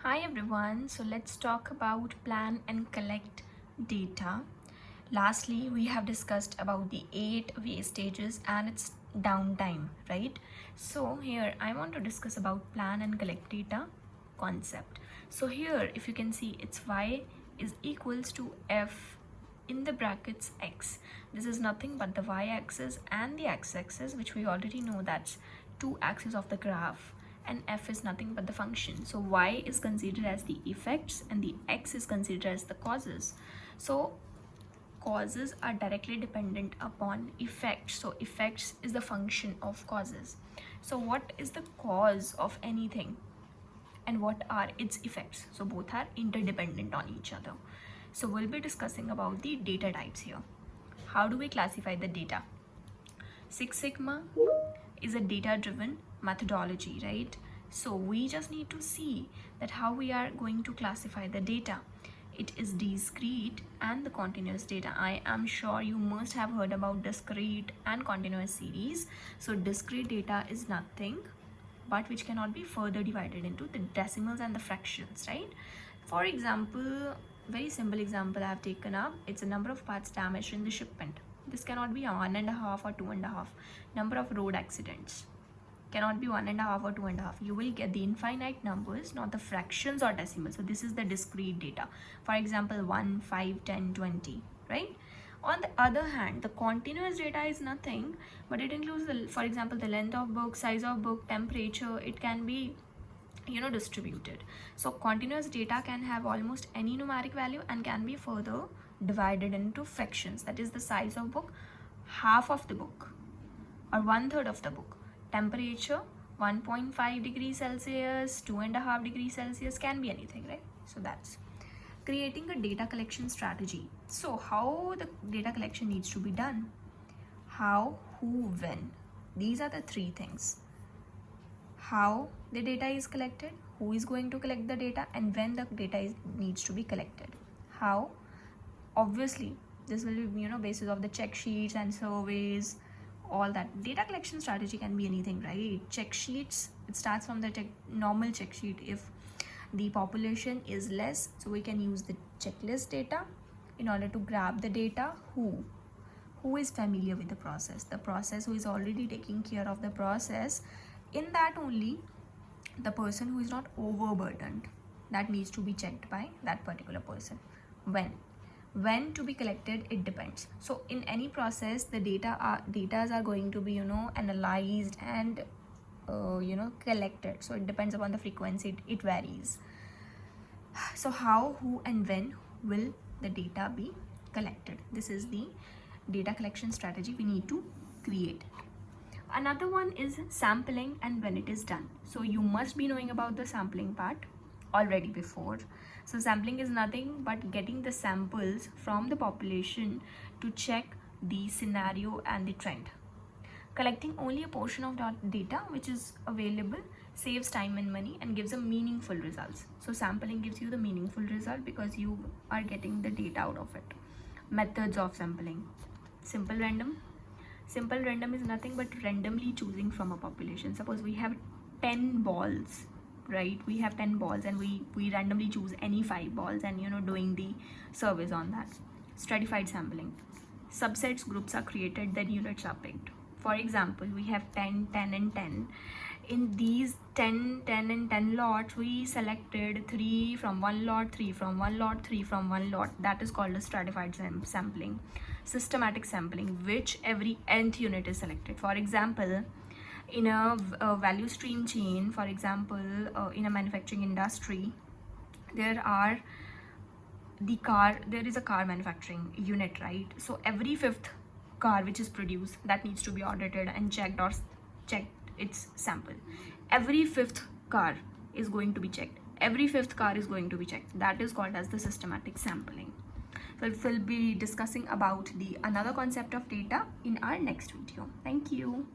Hi everyone, so let's talk about plan and collect data. Lastly, we have discussed about the 8 wastages and its downtime, right? So here I want to discuss about plan and collect data concept. So here if you can see, it's y is equals to f in the brackets x. This is nothing but the y-axis and the x-axis, which we already know that's two axes of the graph, and f is nothing but the function. So y is considered as the effects and the x is considered as the causes. So causes are directly dependent upon effects. So effects is the function of causes. So what is the cause of anything and what are its effects? So both are interdependent on each other. So we'll be discussing about the data types here. How do we classify the data? Six Sigma is a data driven methodology, right? So we just need to see that how we are going to classify the data. It is discrete and the continuous data. I am sure you must have heard about discrete and continuous series. So discrete data is nothing but which cannot be further divided into the decimals and the fractions, right? For example, very simple example I have taken up, it's a number of parts damaged in the shipment. This cannot be 1.5 or 2.5. Number of road accidents cannot be 1.5 or 2.5. You will get the infinite numbers, not the fractions or decimals. So this is the discrete data. For example, 1, 5, 10, 20, right? On the other hand, the continuous data is nothing, but it includes, for example, the length of book, size of book, temperature. It can be distributed. So continuous data can have almost any numeric value and can be further divided into fractions. That is the size of book, half of the book or 1/3 of the book. Temperature 1.5 degrees Celsius, 2.5 degrees Celsius, can be anything, right? So that's creating a data collection strategy. So how the data collection needs to be done? How, who, when. These are the three things. How the data is collected, who is going to collect the data, and when the data needs to be collected. How? Obviously, this will be basis of the check sheets and surveys, all that. Data collection strategy can be anything, right? Check sheets, it starts from the normal check sheet. If the population is less, so we can use the checklist data in order to grab the data. Who is familiar with the process, who is already taking care of the process. In that only, the person who is not overburdened, that needs to be checked by that particular person. When to be collected, it depends. So in any process, the data are going to be analyzed and collected. So it depends upon the frequency, it varies. So how, who, and when will the data be collected? This is the data collection strategy we need to create. Another one is sampling and when it is done. So you must be knowing about the sampling part already before. So sampling is nothing but getting the samples from the population to check the scenario and the trend. Collecting only a portion of that data which is available saves time and money and gives a meaningful results. So sampling gives you the meaningful result because you are getting the data out of it. Methods of sampling. Simple random is nothing but randomly choosing from a population. Suppose we have 10 balls, right? We have 10 balls and we randomly choose any 5 balls and doing the surveys on that. Stratified sampling. Subsets groups are created, then units are picked. For example, we have 10, 10 and 10. In these 10, 10 and 10 lots, we selected 3 from one lot, 3 from one lot, 3 from one lot. That is called a stratified sampling. Systematic sampling, which every nth unit is selected. For example, in a value stream chain, for example, in a manufacturing industry, there is a car manufacturing unit, right? So every fifth car which is produced, that needs to be audited and checked its sample. Every fifth car is going to be checked. That is called as the systematic sampling. So we'll be discussing about the another concept of data in our next video. Thank you.